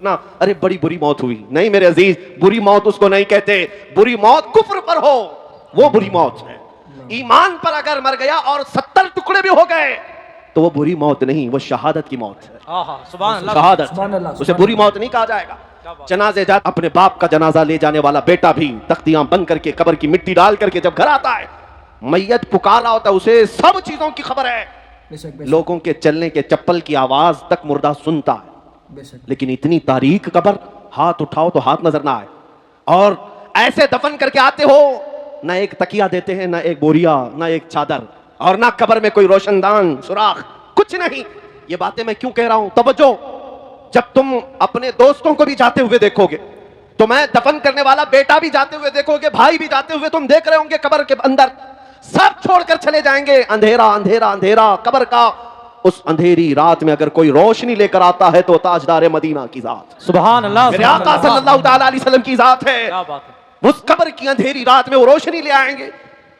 ना अरे बड़ी बुरी मौत हुई, नहीं मेरे अजीज, बुरी मौत उसको नहीं कहते। बुरी मौत कुफ्र पर हो वो बुरी मौत है। ईमान पर अगर मर गया और 70 टुकड़े भी हो गए तो वो बुरी मौत नहीं, वो शहादत की मौत है। शहादत, उसे बुरी मौत नहीं कहा जाएगा। जनाजे जा अपने बाप का जनाजा ले जाने वाला बेटा भी तख्तियां बंद करके कब्र की मिट्टी डाल करके जब घर आता है, मैयत पुकार रहा होता है, उसे सब चीजों की खबर है। लोगों के चलने के चप्पल की आवाज तक मुर्दा सुनता है, लेकिन इतनी तारीक कब्र, हाथ उठाओ तो हाथ नजर ना आए। और ऐसे दफन करके आते हो, ना एक तकिया देते हैं, ना एक बोरिया, ना एक चादर, और ना कब्र में कोई रोशनदान सुराख, कुछ नहीं। ये बातें मैं क्यों कह रहा हूं? तवज्जो, जब तुम अपने दोस्तों को भी जाते हुए देखोगे, तो मैं दफन करने वाला बेटा भी जाते हुए देखोगे, भाई भी जाते हुए तुम देख रहे होंगे, कब्र के अंदर सब छोड़कर चले जाएंगे। अंधेरा अंधेरा अंधेरा कब्र का। उस अंधेरी रात में अगर कोई रोशनी लेकर आता है तो ताजदार मदीना की जात, सुभान अल्लाह, मेरे आका सल्लल्लाहु ताला अलैहि वसल्लम की जात है। क्या बात है। उस कब्र की अंधेरी रात में वो रोशनी ले आएंगे।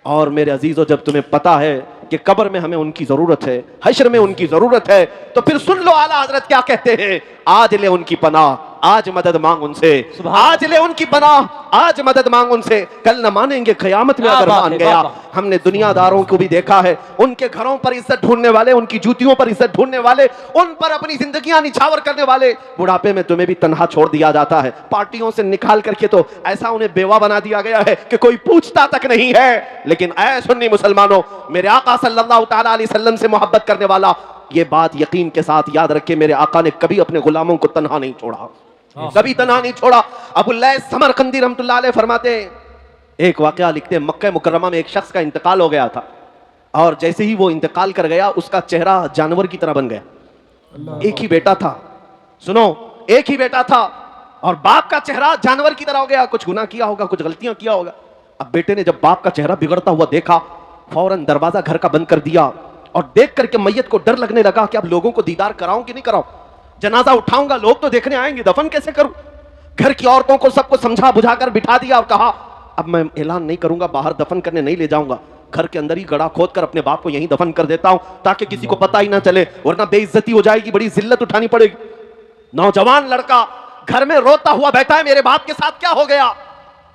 और मेरे अजीजों, जब तुम्हें पता है कि कब्र में हमें उनकी जरूरत है, हश्र में उनकी जरूरत है, तो फिर सुन लो आला हजरत क्या कहते हैं। आज ले उनकी पनाह, आज मदद मांग उनसे, आज ले उनकी पनाह, आज मदद मांग उनसे, कल न मानेंगे क़यामत में अगर मान गया। हमने दुनियादारों को भी देखा है, उनके घरों पर इज्जत ढूंढने वाले, उनकी जूतियों पर इज्जत ढूंढने वाले, उन पर अपनी जिंदगियां निछावर करने वाले, बुढ़ापे में तुम्हें भी तन्हा छोड़ दिया जाता है। पार्टियों से निकाल करके तो ऐसा उन्हें बेवा बना दिया गया है कि कोई पूछता तक नहीं है। लेकिन ऐ सुन्नी मुसलमानों, मेरे आका सल्लल्लाहु ताला अलैहि वसल्लम से मोहब्बत करने वाला ये बात यकीन के साथ याद रखे, मेरे आका ने कभी अपने गुलामों को तन्हा नहीं छोड़ा, कभी तन्हा नहीं छोड़ा। अबू लैस समरकंदी रहमतुल्लाह अलैह फरमाते हैं, एक वाकया लिखते हैं, मक्का मुकर्रमा में एक शख्स का इंतकाल हो गया था, और जैसे ही वो इंतकाल कर गया उसका चेहरा जानवर की तरह बन गया। एक ही बेटा था, सुनो, एक ही बेटा था, और बाप का चेहरा जानवर की तरह हो गया। कुछ गुनाह किया होगा, कुछ गलतियां किया होगा। अब बेटे ने जब बाप का चेहरा बिगड़ता हुआ देखा, फौरन दरवाजा घर का बंद कर दिया, और देख करके मैयत को डर लगने लगा कि अब लोगों को दीदार कराऊं कि नहीं कराऊं, जनाजा उठाऊंगा, लोग तो देखने आएंगे, दफन कैसे करूं। घर की औरतों को सबको समझा बुझाकर बिठा दिया और कहा अब मैं ऐलान नहीं करूंगा, बाहर दफन करने नहीं ले जाऊंगा, घर के अंदर ही गड़ा खोद कर अपने बाप को यहीं दफन कर देता हूं, ताकि किसी को पता ही ना चले, वरना बेइज्जती हो जाएगी, बड़ी जिल्लत उठानी पड़ेगी। नौजवान लड़का घर में रोता हुआ बैठा है, मेरे बाप के साथ क्या हो गया?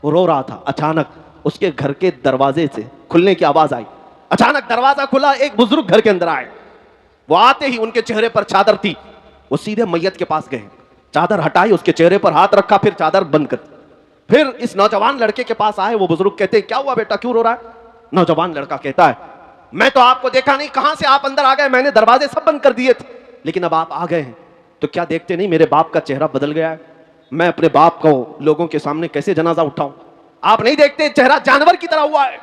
वो रो रहा था। अचानक उसके घर के दरवाजे से खुलने की आवाज आई। अचानक दरवाजा खुला, एक बुजुर्ग घर के अंदर आए। वो आते ही उनके चेहरे पर चादर थी, वो सीधे मैयत के पास गए, चादर हटाई, उसके चेहरे पर हाथ रखा, फिर चादर बंद कर। फिर इस नौजवान लड़के के पास आए। वो बुजुर्ग कहते क्या हुआ बेटा, क्यों रो रहा है? नौजवान लड़का कहता है मैं तो आपको देखा नहीं, कहां से आप अंदर आ गए, मैंने दरवाजे सब बंद कर दिए थे, लेकिन अब आप आ गए हैं तो क्या देखते नहीं मेरे बाप का चेहरा बदल गया है, मैं अपने बाप को लोगों के सामने कैसे जनाजा उठाऊं, आप नहीं देखते चेहरा जानवर की तरह हुआ है।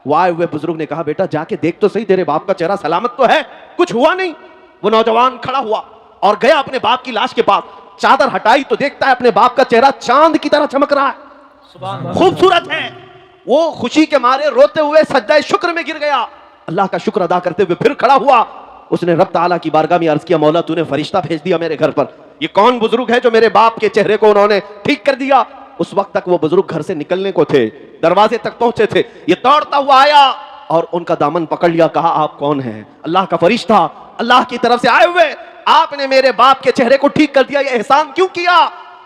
वो आए हुए बुजुर्ग ने कहा बेटा जाके देख तो सही, तेरे बाप का चेहरा सलामत तो है, कुछ हुआ नहीं। वो नौजवान खड़ा हुआ और गया अपने बाप की लाश के पास, चादर हटाई तो देखता है अपने बाप का चेहरा चांद की तरह चमक रहा है, खूबसूरत है। वो खुशी के मारे रोते हुए सज्जाए शुक्र में गिर गया, अल्लाह का शुक्र अदा करते हुए फिर खड़ा हुआ। उसने रब ताला की बारगाह में अर्ज किया मौला तूने फरिश्ता भेज दिया मेरे घर पर, ये कौन बुजुर्ग है जो मेरे बाप के चेहरे को उन्होंने ठीक कर दिया। उस वक्त तक वो बुजुर्ग घर से निकलने को थे, दरवाजे तक पहुंचे थे, ये दौड़ता हुआ आया और उनका दामन पकड़ लिया, कहा आप कौन हैं? अल्लाह का फरिश्ता, अल्लाह की तरफ से आए हुए, आपने मेरे बाप के चेहरे को ठीक कर दिया, ये एहसान क्यों किया?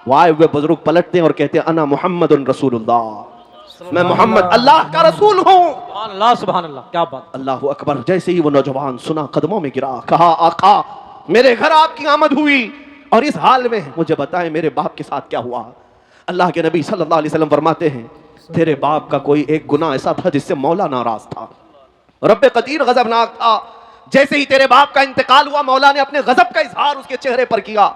वो आए हुए बुजुर्ग पलटते हैं और कहते हैं अना मुहम्मदुन रसूलुल्लाह, मैं मोहम्मद अल्लाह का रसूल हूं। अल्लाह सुभान अल्लाह, क्या बात, अल्लाह अकबर। जैसे ही वो नौजवान सुना कदमों में गिरा, कहा आका मेरे घर आपकी आमद हुई और इस हाल में मुझे बताएं मेरे बाप के साथ क्या हुआ। अल्लाह के नबी सल्लल्लाहु अलैहि वसल्लम फरमाते हैं तेरे बाप का कोई एक गुनाह ऐसा था जिससे मौला नाराज था, रब्बे कदीर गजबनाक था। जैसे ही तेरे बाप का इंतकाल हुआ, मौला ने अपने गजब का इजहार उसके चेहरे पर किया,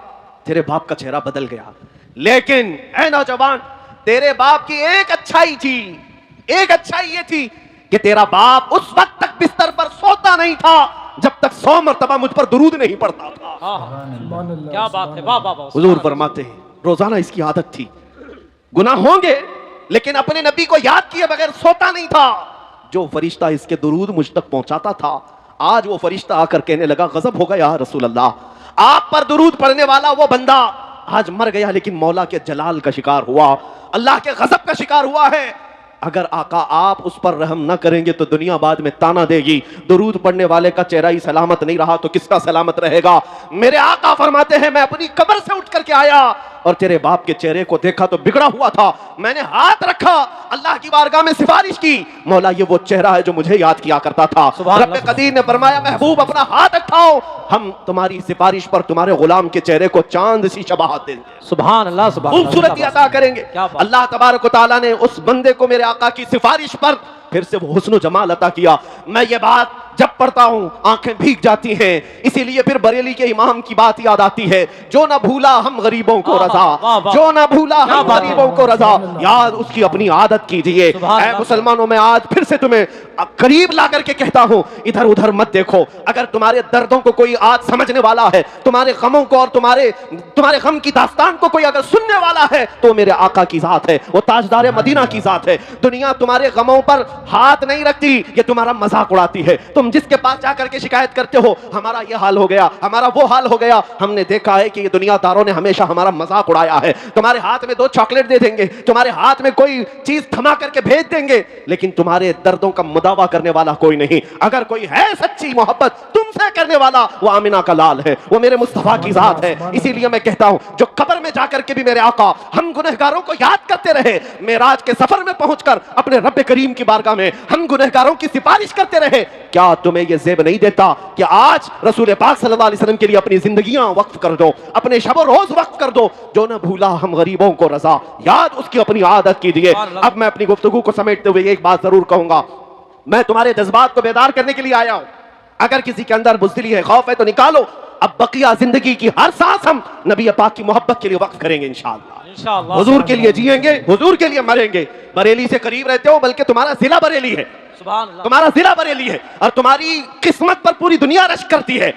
तेरे बाप का चेहरा बदल गया। लेकिन ऐ नौजवान, तेरे बाप की एक अच्छाई थी, एक अच्छाई ये थी कि तेरा बाप उस वक्त तक बिस्तर पर सोता नहीं था जब तक 100 मरतबा मुझ पर दुरूद नहीं पड़ता था। क्या बात है, वाह वाह वाह। हुजूर फरमाते हैं रोजाना इसकी आदत थी, गुनाह होंगे लेकिन अपने नबी को याद किए बगैर सोता नहीं था। जो फरिश्ता इसके दुरूद मुझ तक पहुंचाता था, आज वो फरिश्ता आकर कहने लगा गजब हो गया रसूल अल्लाह, आप पर दुरूद पढ़ने वाला वो बंदा आज मर गया लेकिन मौला के जलाल का शिकार हुआ, अल्लाह के गजब का शिकार हुआ है। अगर आका आप उस पर रहम न करेंगे तो दुनिया बाद में ताना देगी। दुरूद पढ़ने वाले का चेहरा ही सलामत नहीं रहा तो किसका सलामत रहेगा। मेरे आका फरमाते हैं मैं अपनी कब्र से उठ करके आया और तेरे बाप के चेहरे को देखा तो बिगड़ा हुआ था, मैंने हाथ रखा, अल्लाह की बारगाह में सिफारिश की, मौला ये वो चेहरा है जो मुझे याद किया करता था। रब्बे कदीर ने फरमाया महबूब अपना हाथ उठाओ, हम तुम्हारी सिफारिश पर तुम्हारे गुलाम के चेहरे को चांद सी शबाहत देंगे, सुभान अल्लाह, सुभान अल्लाह, खूबसूरती अता करेंगे। क्या बात। अल्लाह तबारक व तआला ने उस बंदे को मेरे आका की सिफारिश पर फिर से वो हुस्न जमाल अता किया। मैं ये बात जब पढ़ता हूं आंखें भीग जाती हैं, इसीलिए फिर बरेली के इमाम की बात याद आती है, जो ना भूला हम गरीबों को रजा, जो ना भूला हम गरीबों को रजा, याद उसकी अपनी आदत कीजिए। ऐ मुसलमानों, मैं आज फिर से तुम्हें करीब ला करके कहता हूं, इधर उधर मत देखो। अगर तुम्हारे दर्दों को कोई आज समझने वाला है, तुम्हारे गमों को और तुम्हारे गम की दास्तान को कोई अगर सुनने वाला है तो मेरे आका की जात है, वो ताजदार मदीना की जात है। दुनिया तुम्हारे गमों पर हाथ नहीं रखती, ये तुम्हारा मजाक उड़ाती है। तुम जिसके पास जाकर के शिकायत करते हो हमारा ये हाल हो गया, हमारा वो हाल हो गया, हमने देखा है कि ये दुनियादारों ने हमेशा हमारा मजाक उड़ाया है। तुम्हारे हाथ में 2 चॉकलेट दे देंगे, तुम्हारे हाथ में कोई चीज थमा करके भेज देंगे, लेकिन तुम्हारे दर्दों का मुदावा करने वाला कोई नहीं। अगर कोई है सच्ची मोहब्बत तुमसे करने वाला, वो आमिना का लाल है, वो मेरे मुस्तफा की जात है। इसीलिए मैं कहता हूं, जो कब्र में जाकर के भी मेरे आका हम गुनहगारों को याद करते रहे, मेराज के सफर में पहुंचकर अपने रब करीम की बारगाह में हम गुनहगारों की सिफारिश करते रहे, क्या तुम्हें यह ज़ेब नहीं देता कि आज रसूल पाक सल्लल्लाहु अलैहि वसल्लम के लिए अपनी जिंदगियां वक्फ कर दो, अपने शब रोज वक्फ कर दो। जो न भूला हम गरीबों को रजा, याद उसकी अपनी आदत कीजिए। अब मैं अपनी गुफ्तगू को समेटते हुए एक बात जरूर कहूंगा, मैं तुम्हारे जज्बात को बेदार करने के लिए आया हूं। अगर किसी के अंदर बुज़दिली है, खौफ है तो निकालो। अब बकिया जिंदगी की हर सांस हम नबी पाक की मोहब्बत के लिए वक्फ करेंगे इंशाअल्लाह। हुजूर के लिए जिएंगे, हुजूर के लिए मरेंगे। बरेली से करीब रहते हो, बल्कि तुम्हारा जिला बरेली है, तुम्हारा जिला बरेली है और तुम्हारी किस्मत पर पूरी दुनिया रश्क करती है।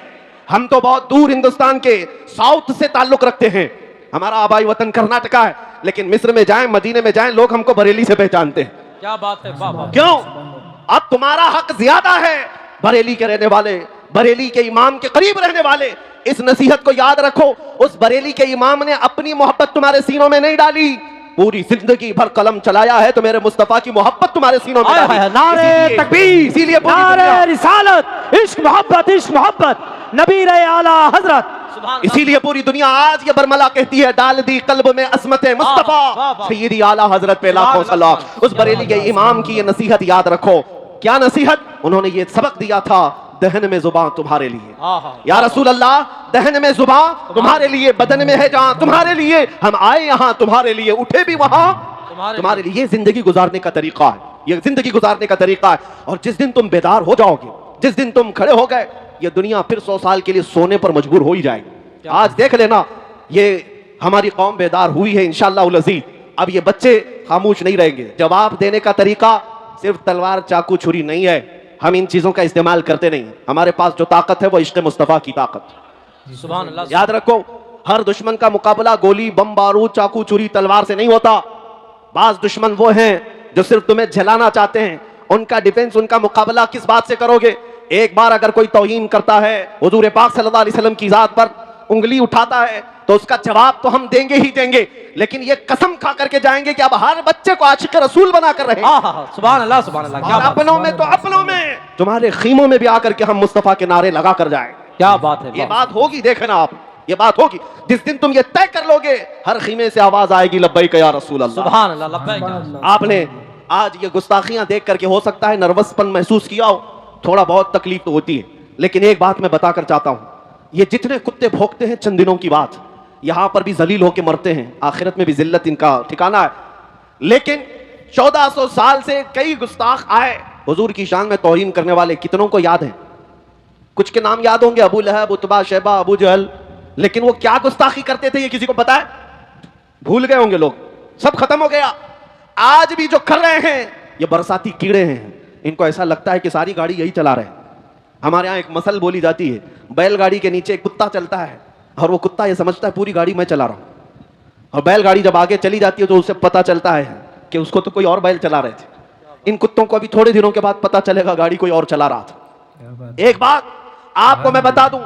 हम तो बहुत दूर हिंदुस्तान के साउथ से ताल्लुक रखते हैं, हमारा आबाई वतन कर्नाटका है, लेकिन मिस्र में जाएं, मदीने में जाएं, लोग हमको बरेली से पहचानते हैं। क्या बात है, वाह वाह। क्यों? अब तुम्हारा हक ज्यादा है। बरेली के रहने वाले, बरेली के इमाम के करीब रहने वाले, इस नसीहत को याद रखो, उस बरेली के इमाम ने अपनी मोहब्बत तुम्हारे सीनों में नहीं डाली, पूरी जिंदगी भर कलम चलाया है तो मेरे मुस्तफा की मोहब्बत तुम्हारे सीनों में डाली। नारे तकबीर, इसीलिए नारे रिसालत, इश्क मोहब्बत, नबी रहे आला हजरत। इसीलिए पूरी दुनिया आज ये बरमला कहती है, डाल दी कल्ब में अस्मत मुस्तफा सय्यदी आला हजरत पे लाखों सलाम। उस बरेली के इमाम की ये नसीहत याद रखो। क्या नसीहत? उन्होंने ये सबक दिया था, दहन में जुबान तुम्हारे लिए। या रसूल अल्लाह, दहन में जुबान तुम्हारे लिए, बदन में है जान तुम्हारे लिए, हम आए यहाँ तुम्हारे लिए, उठे भी वहां तुम्हारे लिए। ये जिंदगी गुजारने का तरीका है, ये जिंदगी गुजारने का तरीका है। और जिस दिन तुम बेदार हो जाओगे, जिस दिन तुम खड़े हो गए, ये दुनिया फिर 100 साल के लिए सोने पर मजबूर हो ही जाएगी। आज देख लेना, ये हमारी कौम बेदार हुई है इंशाअल्लाह अज़ीज़। अब ये बच्चे खामोश नहीं रहेंगे। जवाब देने का तरीका सिर्फ तलवार चाकू छुरी नहीं है, हम इन चीजों का इस्तेमाल करते नहीं। हमारे पास जो ताकत है वो इश्क़ मुस्तफा की ताकत। सुभान अल्लाह। याद रखो, हर दुश्मन का मुकाबला गोली, बम, बारूद, चाकू, छुरी, तलवार से नहीं होता। बाज दुश्मन वो हैं जो सिर्फ तुम्हें जलाना चाहते हैं। उनका डिफेंस, उनका मुकाबला किस बात से करोगे? एक बार अगर कोई तौहीन करता है, हुजूर पाक सल्लल्लाहु अलैहि वसल्लम की जात पर उंगली उठाता है, तो उसका जवाब तो हम देंगे ही देंगे, लेकिन ये कसम खा करके जाएंगे कि अब हर बच्चे को आशिक रसूल बना कर रहे हैं। सुभान अल्लाह, सुभान अल्लाह। क्या अपनों में तो अपनों में, तुम्हारे खीमों में भी आकर के हम मुस्तफा के नारे लगा कर जाएं। क्या बात है, ये बात होगी, देखना आप, ये बात होगी। जिस दिन तुम ये तय कर लोगे, हर खीमे से आवाज आएगी लब्बैक या रसूल अल्लाह। सुभान अल्लाह, लब्बैक। आपने आज ये गुस्ताखियां देख करके हो सकता है नर्वसपन महसूस किया हो, थोड़ा बहुत तकलीफ तो होती है, लेकिन एक बात मैं बताकर चाहता हूं, ये जितने कुत्ते भौंकते हैं चंद दिनों की बात, यहां पर भी जलील होकर मरते हैं, आखिरत में भी जिल्लत इनका ठिकाना है। लेकिन 1400 साल से कई गुस्ताख आए, हुजूर की शान में तौहीन करने वाले कितनों को याद है? कुछ के नाम याद होंगे, अबू लहब, उतबा, शैबा, अबू जहल, लेकिन वो क्या गुस्ताखी करते थे ये किसी को पता है? भूल गए होंगे लोग, सब खत्म हो गया। आज भी जो कर रहे हैं ये बरसाती कीड़े हैं, इनको ऐसा लगता है कि सारी गाड़ी यही चला रहे हैं। हमारे यहाँ एक मसल बोली जाती है, बैलगाड़ी के नीचे एक कुत्ता चलता है और वो कुत्ता ये समझता है पूरी गाड़ी मैं चला रहा हूं, और बैलगाड़ी जब आगे चली जाती है तो उसे पता चलता है कि उसको तो कोई और बैल चला रहे थे। इन कुत्तों को अभी थोड़े दिनों के बाद पता चलेगा गाड़ी कोई और चला रहा था। एक बात आपको मैं बता दूं,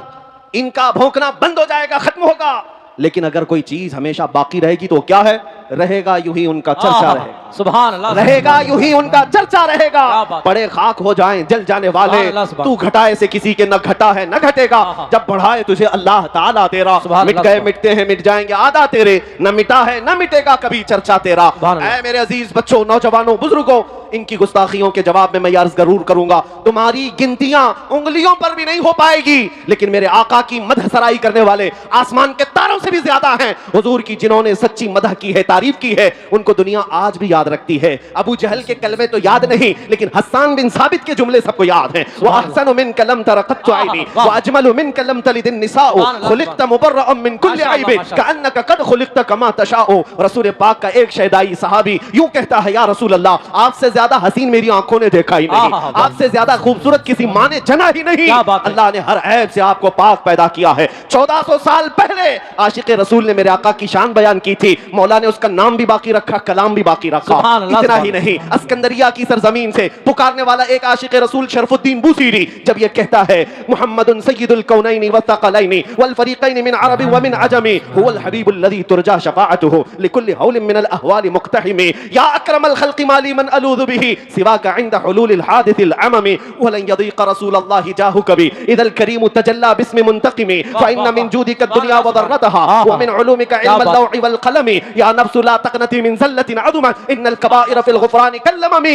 इनका भौंकना बंद हो जाएगा, खत्म होगा, लेकिन अगर कोई चीज हमेशा बाकी रहेगी तो क्या है? रहेगा यूं ही उनका चर्चा रहेगा, सुभान अल्लाह, रहेगा यूं ही उनका चर्चा रहेगा। क्या बात। पड़े खाक हो जाएं जल जाने वाले, सुभान अल्लाह, सुभान। तू घटाए से किसी के न घटा है न घटेगा, जब बढ़ाए तुझे अल्लाह ताला तेरा। सुभान मिट अल्लाह, गए मिटते हैं मिट जाएंगे आदा तेरे, न मिटा है न मिटेगा कभी चर्चा तेरा। सुभान अल्लाह। ऐ मेरे अजीज बच्चों, नौजवानों, बुजुर्गों, इनकी गुस्ताखियों के जवाब में मैं अर्ज जरूर करूंगा, तुम्हारी गिनतियां उंगलियों पर भी नहीं हो पाएगी, लेकिन मेरे आका की मदह सराई करने वाले आसमान के तारों से भी ज्यादा हैं हुजूर की, जिन्होंने सच्ची मदह की है, तारीफ की है, उनको दुनिया आज भी याद रखती है। अबू जहल के कलमे तो याद नहीं, लेकिन हस्सान बिन साबित के जुमले सबको याद हैं। व अहसनु मिन कलम तरक़त आइनी व अजमलु मिन कलम तलिदिन निसाउ खुलिक़त मुबर्रअम मिन कुल्लि ऐब कअन्नका कद खुलिक़त कमा तशाउ। रसूल पाक का एक शहदाई सहाबी यूं कहता है, या रसूल अल्लाह, आपसे ज्यादा हसीन मेरी आंखों ने देखा ही नहीं, आपसे ज्यादा खूबसूरत किसी माँ ने जना ही नहीं। अल्लाह ने हर ऐब से आपको पाक पैदा किया है। 1400 साल पहले आशिक रसूल ने मेरे आका की शान बयान की थी, मौला ने उसका नाम भी बाकी रखा, कलाम भी बाकी रखा। इतना ही नहीं, अस्कंदरिया की सरजमीन से पुकारने वाला एक आशिक रसूल शरफुद्दीन बूसीरी जब ये कहता है, मुहम्मदुन सय्यिदुल कौनैनि व थक़लैनि वल फरीक़ैनि मिन अरबि व मिन अजमी हुवल हबीबुल लज़ी तुरजा शफ़ाअतुहु लिकुल्लि हौलिन मिनल अहवालि मुक़तहिमी या अक्रमल ख़ल्क़ि माली मन अलूज़ु बिही सिवाका इंद हुलूलिल हादिसिल अममी वलन यदीक़ रसूलल्लाहि जाहु कभी इदल करीम तजल्ला बिस्मि मुंतक़िमी फ़इन्न मिन जूदिका दुनिया व दर्रतहा व मिन उलूमिका इल्मल लौहि वल क़लमी या नफ्सु ला तक़नती मिन ज़ल्लतिन अज़ुमत इन्नल कबाइर फ़िल ग़ुफ़रानि कल्लममी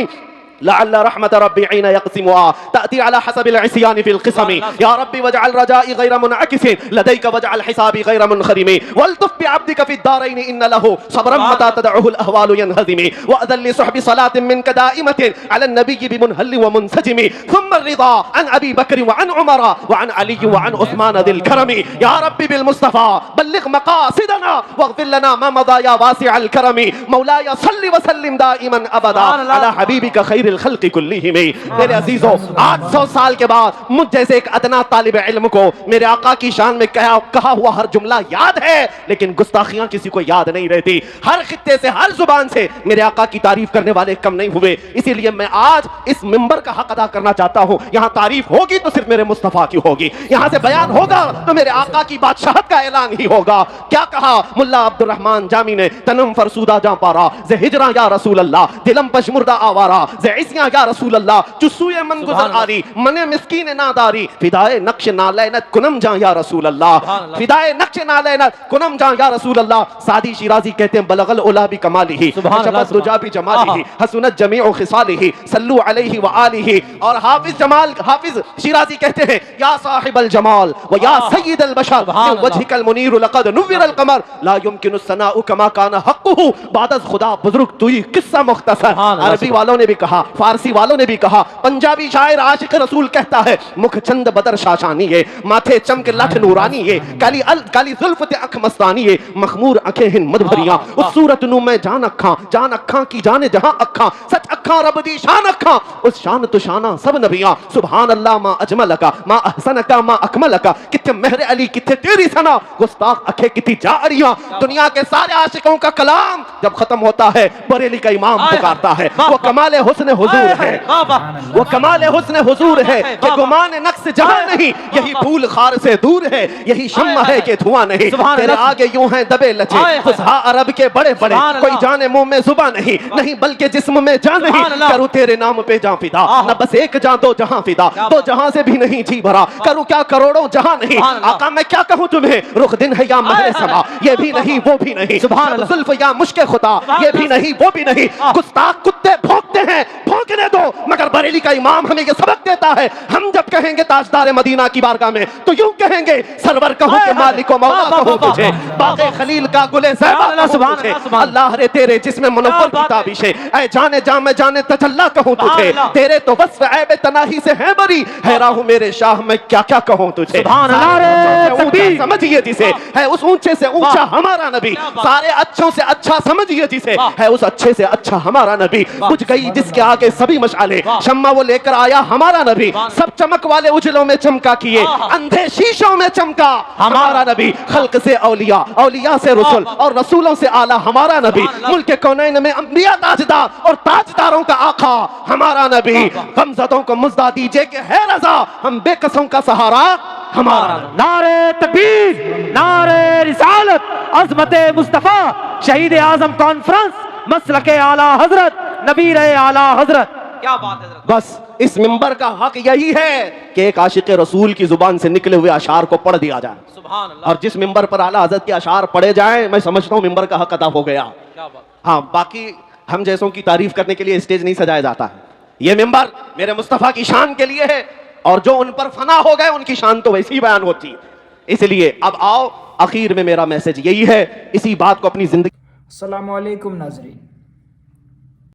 लअल्ल रहमत रब्बी ईन यक़सिमुहा तअती अला हसबिल इस्यानि फिल क़िस्मी या रब्बी वजअल रजाई गैर मुनअकिसिन लदैका वजअल हिसाबी गैर मुनख़रिमी वल्तुफ़ बिअब्दिका फ़िद्दारैनि इन्न लहु सब्रन मता तदअहुल अहवालु यनहज़िमी वअदल लिसुहबि सलातिन मिनका दाइमतिन अला नबिय्यि बिमुनहल्लि व मुनसजिमी थुम्मा रिज़ा अन अबी बकर व अन उमर व अन अली व अन उस्मान दिल करमी या रब्बी बिल मुस्तफ़ा बल्लिग़ मक़ासिदना वग़फ़िर लना मा मज़ा या वासिअल करमी मौलाया सल्लि व सल्लिम दाइमन अबदा अला हबीबिका खल्क़ि कुल्लिहिम। मेरे अजीजों, 800 साल के बाद मुझ जैसे एक अदना तालिब इल्म को मेरे आका की शान में कहा हुआ हर जुमला याद है, लेकिन गुस्ताखियां किसी को याद नहीं रहती। हर खित्ते से, हर जुबान से मेरे आका की तारीफ करने वाले कम नहीं हुए। इसीलिए मैं आज इस मिंबर का हक अदा करना चाहता हूं। यहां तारीफ होगी तो सिर्फ मेरे मुस्तफा की होगी, यहां से बयान होगा तो मेरे आका की बादशाहत का ऐलान ही होगा। क्या कहा मुल्ला अब्दुर्रहमान जामी ने, तनम फरसूदा जा पारा जे हिजरा या रसूल अल्लाह दिलम पशमुर्दा आवारा जे इसिया या रसूल अल्लाह चुस्सूए मन गुजर आरी मने मिस्कीन नादारी फिदाए नक्श नालैनत कुनम जा या रसूल अल्लाह फिदाए नक्श नालैनत कुनम जा या रसूल अल्लाह। सादी शिराजी कहते हैं, बलगल उला भी कमालिही शबत दुजा भी जमालिही हसनत जमीउ खिसालिही सल्लु अलैहि व आलिही। और हाफिज शिराजी कहते हैं, या साहिबल जमाल व या सय्यिदल बशर मिन वजहिकल मुनीर लक़द नुव्विरल कमर ला युमकिनु सनाउ कमा काना हक़्क़ुहु बाद खुदा बुजुर्ग तुई किस्सा मुख्तसर। अरबी वालों ने भी कहा, फारसी वालों ने भी कहा, पंजाबी शायर आशिक रसूल कहता है, मुख चंद बदर शाशानी है माथे चमक लठ नूरानी है काली जुल्फ ते अख मस्तानी है मखमूर आंखें हिन मधुरियां उस सूरत नु मैं जान अखां की जाने जहां अखां सच अखां रब दी शान अखां उस शान तो शाना सब नबियां सुभान अल्लाह मा अजमल का मा अहसन का मा अकमल का किथे मेहर अली किथे तेरी सना गुस्ताख अखे कितनी जारियां। दुनिया के सारे आशिकों का कलाम जब खत्म होता है बरेली का इमाम पुकारता है, वो कमाल हुस्न हुजूर है, वो कमाल हुस्न हुजूर है कि गुमान नक्श जहां नहीं, यही फूल खार से दूर है, यही शम्मा है कि धुआं नहीं। तेरे आगे यूं हैं दबे लचे फुसहा अरब के बड़े बड़े, कोई जाने मुंह में जुबान नहीं बल्कि जिस्म में जान नहीं। करूं तेरे नाम पे जान फिदा, न बस एक जान दो जहां फिदा, दो जहां से भी नहीं जी भरा। करूं क्या करोड़ों जहां नहीं, आका मैं क्या कहूं तुम्हें, रुख दिन है या महरे समा, ये भी नहीं वो भी नहीं, जुल्फ या मुश्के खुदा, ये भी नहीं वो भी नहीं। गुस्ताख कुत्ते भौंकते हैं, भौंकने दो, मगर बरेली का इमाम हमें ये सबक देता है, हम जब कहेंगे ताजदार मदीना की बारगाह में तो यूं कहेंगे, सरवर कहूं के मालिक व मौला कहूं तुझे, बाग़े खलील का गुले ज़ैबा कहूं तुझे, अल्लाह रे तेरे जिस्म मुनव्वर की ताबिश है, ऐ जाने जा मैं जाने तजल्ला कहूं तुझे, तेरे तो वस्फ ऐब तनाही से है बरी, हैरा हूं मेरे शाह मैं क्या क्या कहूं तुझे। समझिए जिसे है उस ऊंचे से ऊंचा हमारा नबी, सारे अच्छों से अच्छा समझिए जिसे है उस अच्छे से अच्छा हमारा नबी। बुझ गई जिसके के सभी मशाले, शम्मा वो लेकर आया हमारा नबी, सब चमक वाले उजलों में चमका किए, अंधे शीशों में चमका हमारा नबी, खल्क से औलिया, औलिया से रसूल और रसूलों से आला हमारा नबी, मुल्क कौनैन में अंबिया ताजदार और ताजदारों का आका हमारा नबी, गमज़दों को मुज़्दा दीजिए कि है रज़ा, हम बेकसों का सहारा हमारा नबी। नारे तकबीर, नारे रिसालत, अज़मते मुस्तफ़ा, शहीद आज़म कॉन्फ्रेंस, मसलके आला हजरत, नबीर आला हजरत। क्या बात है। बस इस मिंबर का हक यही है कि एक आशिक रसूल की जुबान से निकले हुए अशार को पढ़ दिया जाए, सुभान अल्लाह। और जिस मिंबर पर आला हजरत के अशार पढ़े जाएं, मैं समझता हूँ मिंबर का हक अदा हो गया। क्या बात। हाँ, बाकी हम जैसों की तारीफ करने के लिए स्टेज नहीं सजाया जाता है, ये मिंबर मेरे मुस्तफ़ा की शान के लिए है, और जो उन पर फना हो गए उनकी शान तो वैसी ही बयान होती है। इसलिए अब आओ, आखिर में मेरा मैसेज यही है, इसी बात को अपनी जिंदगी। अस्सलामु अलैकुम नाज़रीन।